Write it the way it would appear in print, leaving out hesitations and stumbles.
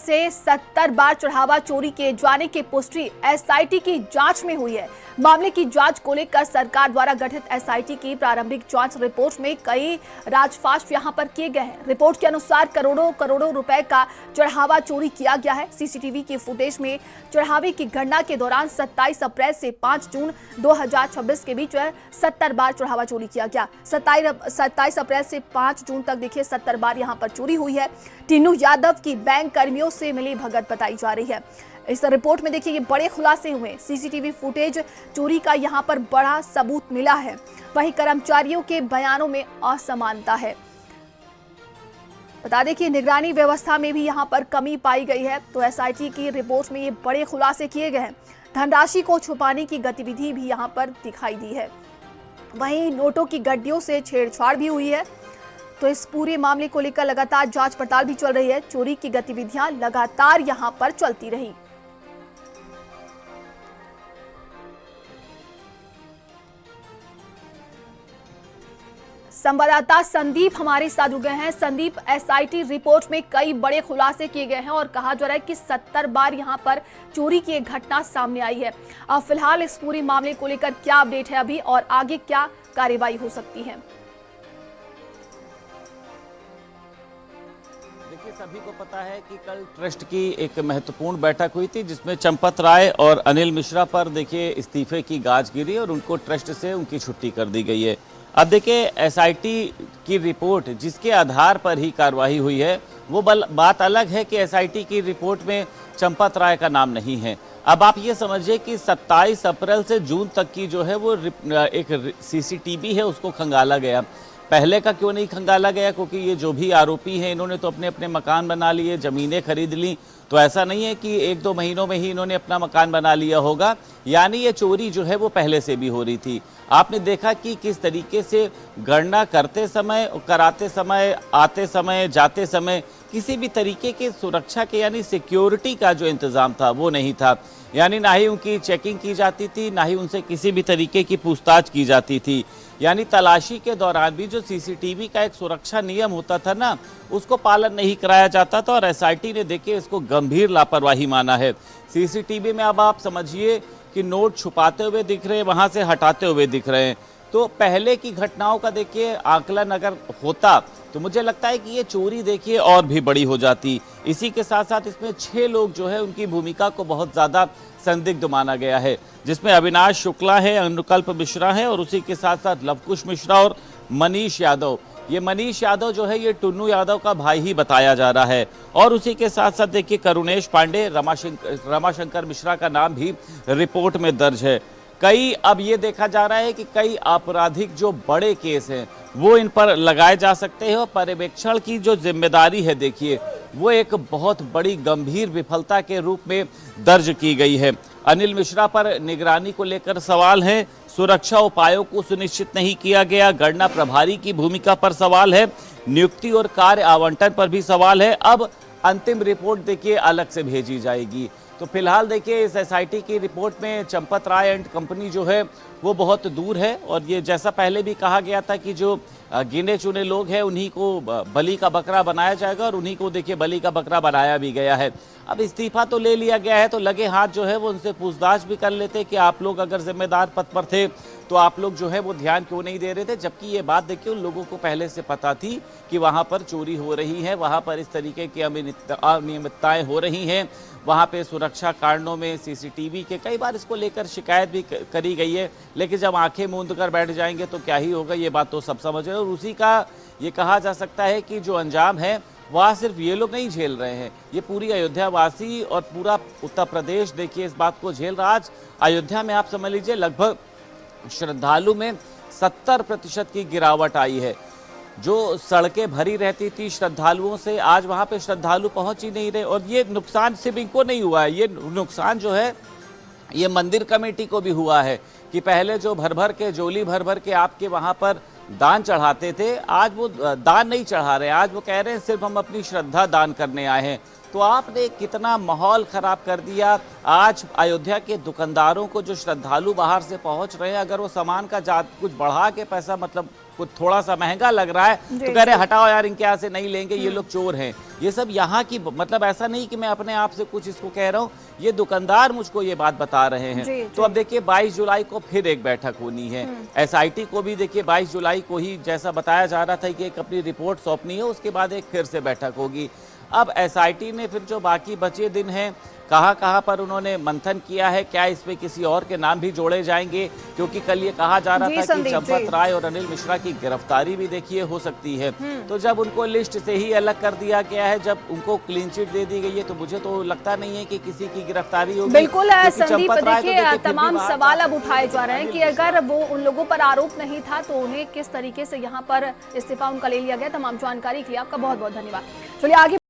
से 70 बार चढ़ावा चोरी किए जाने की पुष्टि एसआईटी की जांच में हुई है। मामले की जांच को लेकर सरकार द्वारा गठित एसआईटी की प्रारंभिक जांच रिपोर्ट में कई राजफाश यहां पर किए गए हैं। रिपोर्ट के अनुसार करोड़ों रुपए का चढ़ावा चोरी किया गया है। सीसीटीवी की फुटेज में चढ़ावे की गणना के दौरान 27 अप्रैल से 5 जून 2026 के बीच 70 बार चढ़ावा चोरी किया गया। 27 अप्रैल से 5 जून तक देखिए 70 बार यहां पर चोरी हुई है। टीनू यादव की बैंक कर्मियों से मिली भगत बताई जा रही है। इस रिपोर्ट में देखिए ये बड़े खुलासे हुए। सीसीटीवी फुटेज चोरी का यहां पर बड़ा सबूत मिला है। वहीं कर्मचारियों के बयानों में असमानता है। बता दें कि निगरानी व्यवस्था में भी यहां पर कमी पाई गई है। तो एसआईटी की रिपोर्ट में ये बड़े खुलासे किए गए हैं। धनराशि को छुपाने की गतिविधि भी यहां पर दिखाई दी है। वहीं नोटों की गड्डियों से छेड़छाड़ भी हुई है। तो इस पूरे मामले को लेकर लगातार जांच पड़ताल भी चल रही है। चोरी की गतिविधियां लगातार यहां पर चलती रही। संवाददाता संदीप हमारे साथ जुड़ गए हैं। संदीप, एसआईटी रिपोर्ट में कई बड़े खुलासे किए गए हैं और कहा जा रहा है कि 70 बार यहां पर चोरी की एक घटना सामने आई है। अब फिलहाल इस पूरे मामले को लेकर क्या अपडेट है अभी और आगे क्या कार्रवाई हो सकती है? देखिए, सभी को पता है कि कल ट्रस्ट की एक महत्वपूर्ण बैठक हुई थी जिसमें चंपत राय और अनिल मिश्रा पर देखिए इस्तीफे की गाज गिरी और उनको ट्रस्ट से उनकी छुट्टी कर दी गई है। अब देखिए एसआईटी की रिपोर्ट जिसके आधार पर ही कार्रवाई हुई है वो बात अलग है कि एसआईटी की रिपोर्ट में चंपत राय का नाम नहीं है। अब आप ये समझिए कि 27 अप्रैल से जून तक की जो है वो एक सीसीटीवी है उसको खंगाला गया। पहले का क्यों नहीं खंगाला गया? क्योंकि ये जो भी आरोपी हैं इन्होंने तो अपने अपने मकान बना लिए, ज़मीनें खरीद ली। तो ऐसा नहीं है कि 1-2 महीनों में ही इन्होंने अपना मकान बना लिया होगा। यानी ये चोरी जो है वो पहले से भी हो रही थी। आपने देखा कि किस तरीके से गणना करते समय, कराते समय, आते समय, जाते समय किसी भी तरीके के सुरक्षा के यानी सिक्योरिटी का जो इंतज़ाम था वो नहीं था। यानी ना ही उनकी चेकिंग की जाती थी, ना ही उनसे किसी भी तरीके की पूछताछ की जाती थी। यानी तलाशी के दौरान भी जो सीसीटीवी का एक सुरक्षा नियम होता था ना, उसको पालन नहीं कराया जाता था और एसआईटी ने देखिए इसको गंभीर लापरवाही माना है। सीसीटीवी में अब आप समझिए कि नोट छुपाते हुए दिख रहे हैं, वहां से हटाते हुए दिख रहे हैं। तो पहले की घटनाओं का देखिए आकलन अगर होता तो मुझे लगता है कि ये चोरी देखिए और भी बड़ी हो जाती। इसी के साथ साथ इसमें 6 लोग जो है उनकी भूमिका को बहुत ज़्यादा संदिग्ध माना गया है, जिसमें अविनाश शुक्ला है, अनुकल्प मिश्रा है और उसी के साथ साथ लवकुश मिश्रा और मनीष यादव। ये मनीष यादव जो है ये टुन्नू यादव का भाई ही बताया जा रहा है। और उसी के साथ साथ देखिए करुणेश पांडे, रमाशंकर मिश्रा का नाम भी रिपोर्ट में दर्ज है। कई अब ये देखा जा रहा है कि कई आपराधिक जो बड़े केस हैं वो इन पर लगाए जा सकते हैं और पर्यवेक्षण की जो जिम्मेदारी है देखिए वो एक बहुत बड़ी गंभीर विफलता के रूप में दर्ज की गई है। अनिल मिश्रा पर निगरानी को लेकर सवाल है, सुरक्षा उपायों को सुनिश्चित नहीं किया गया, गणना प्रभारी की भूमिका पर सवाल है, नियुक्ति और कार्य आवंटन पर भी सवाल है। अब अंतिम रिपोर्ट देखिए अलग से भेजी जाएगी। तो फिलहाल देखिए इस एसआईटी की रिपोर्ट में चंपत राय एंड कंपनी जो है वो बहुत दूर है और ये जैसा पहले भी कहा गया था कि जो गिने चुने लोग हैं उन्हीं को बलि का बकरा बनाया जाएगा और उन्हीं को देखिए बलि का बकरा बनाया भी गया है। अब इस्तीफा तो ले लिया गया है तो लगे हाथ जो है वो उनसे पूछताछ भी कर लेते कि आप लोग अगर जिम्मेदार पद पर थे तो आप लोग जो है वो ध्यान क्यों नहीं दे रहे थे, जबकि ये बात देखिए उन लोगों को पहले से पता थी कि वहाँ पर चोरी हो रही है, वहाँ पर इस तरीके की अनियमितताएं हो रही हैं, वहाँ पे सुरक्षा कारणों में सीसीटीवी के कई बार इसको लेकर शिकायत भी करी गई है। लेकिन जब आंखें मूंद कर बैठ जाएंगे तो क्या ही होगा, ये बात तो सब समझ रहे हैं। और उसी का ये कहा जा सकता है कि जो अंजाम है वह सिर्फ ये लोग नहीं झेल रहे हैं, ये पूरी अयोध्या वासी और पूरा उत्तर प्रदेश देखिए इस बात को झेल रहा। आज अयोध्या में आप समझ लीजिए लगभग श्रद्धालु में 70% की गिरावट आई है। जो सड़कें भरी रहती थी श्रद्धालुओं से, आज वहां पे श्रद्धालु पहुंच ही नहीं रहे। और ये नुकसान सिर्फ इनको नहीं हुआ है, ये नुकसान जो है ये मंदिर कमेटी को भी हुआ है कि पहले जो भर के जोली भर के आपके वहां पर दान चढ़ाते थे, आज वो दान नहीं चढ़ा रहे, आज वो कह रहे हैं सिर्फ हम अपनी श्रद्धा दान करने आए हैं। तो आपने कितना माहौल खराब कर दिया। आज अयोध्या के दुकानदारों को जो श्रद्धालु बाहर से पहुंच रहे हैं, अगर वो सामान का कुछ बढ़ा के पैसा मतलब कुछ थोड़ा सा महंगा लग रहा है तो कह रहे हटाओ यार, इनके यहाँ से नहीं लेंगे, ये लोग चोर हैं। ये सब यहाँ की, मतलब ऐसा नहीं कि मैं अपने आप से कुछ इसको कह रहा हूँ, ये दुकानदार मुझको ये बात बता रहे हैं। तो अब देखिए 22 जुलाई को फिर एक बैठक होनी है। एसआईटी को भी देखिए 22 जुलाई को ही जैसा बताया जा रहा था कि एक अपनी रिपोर्ट सौंपनी है, उसके बाद एक फिर से बैठक होगी। अब एसआईटी ने फिर जो बाकी बचे दिन हैं, कहाँ पर उन्होंने मंथन किया है, क्या इसमें किसी और के नाम भी जोड़े जाएंगे, क्योंकि कल ये कहा जा रहा था कि चंपत राय और अनिल मिश्रा की गिरफ्तारी भी देखिए हो सकती है। तो जब उनको लिस्ट से ही अलग कर दिया गया है, जब उनको क्लीन चिट दे दी गई है, तो मुझे तो लगता नहीं है कि किसी की गिरफ्तारी होगी। बिल्कुल संदीप, देखिए तमाम सवाल अब उठाए जा रहे हैं कि अगर वो उन लोगों पर आरोप नहीं था तो उन्हें किस तरीके से यहाँ पर इस्तीफा उनका ले लिया गया। तमाम जानकारी के लिए आपका बहुत बहुत धन्यवाद। चलिए आगे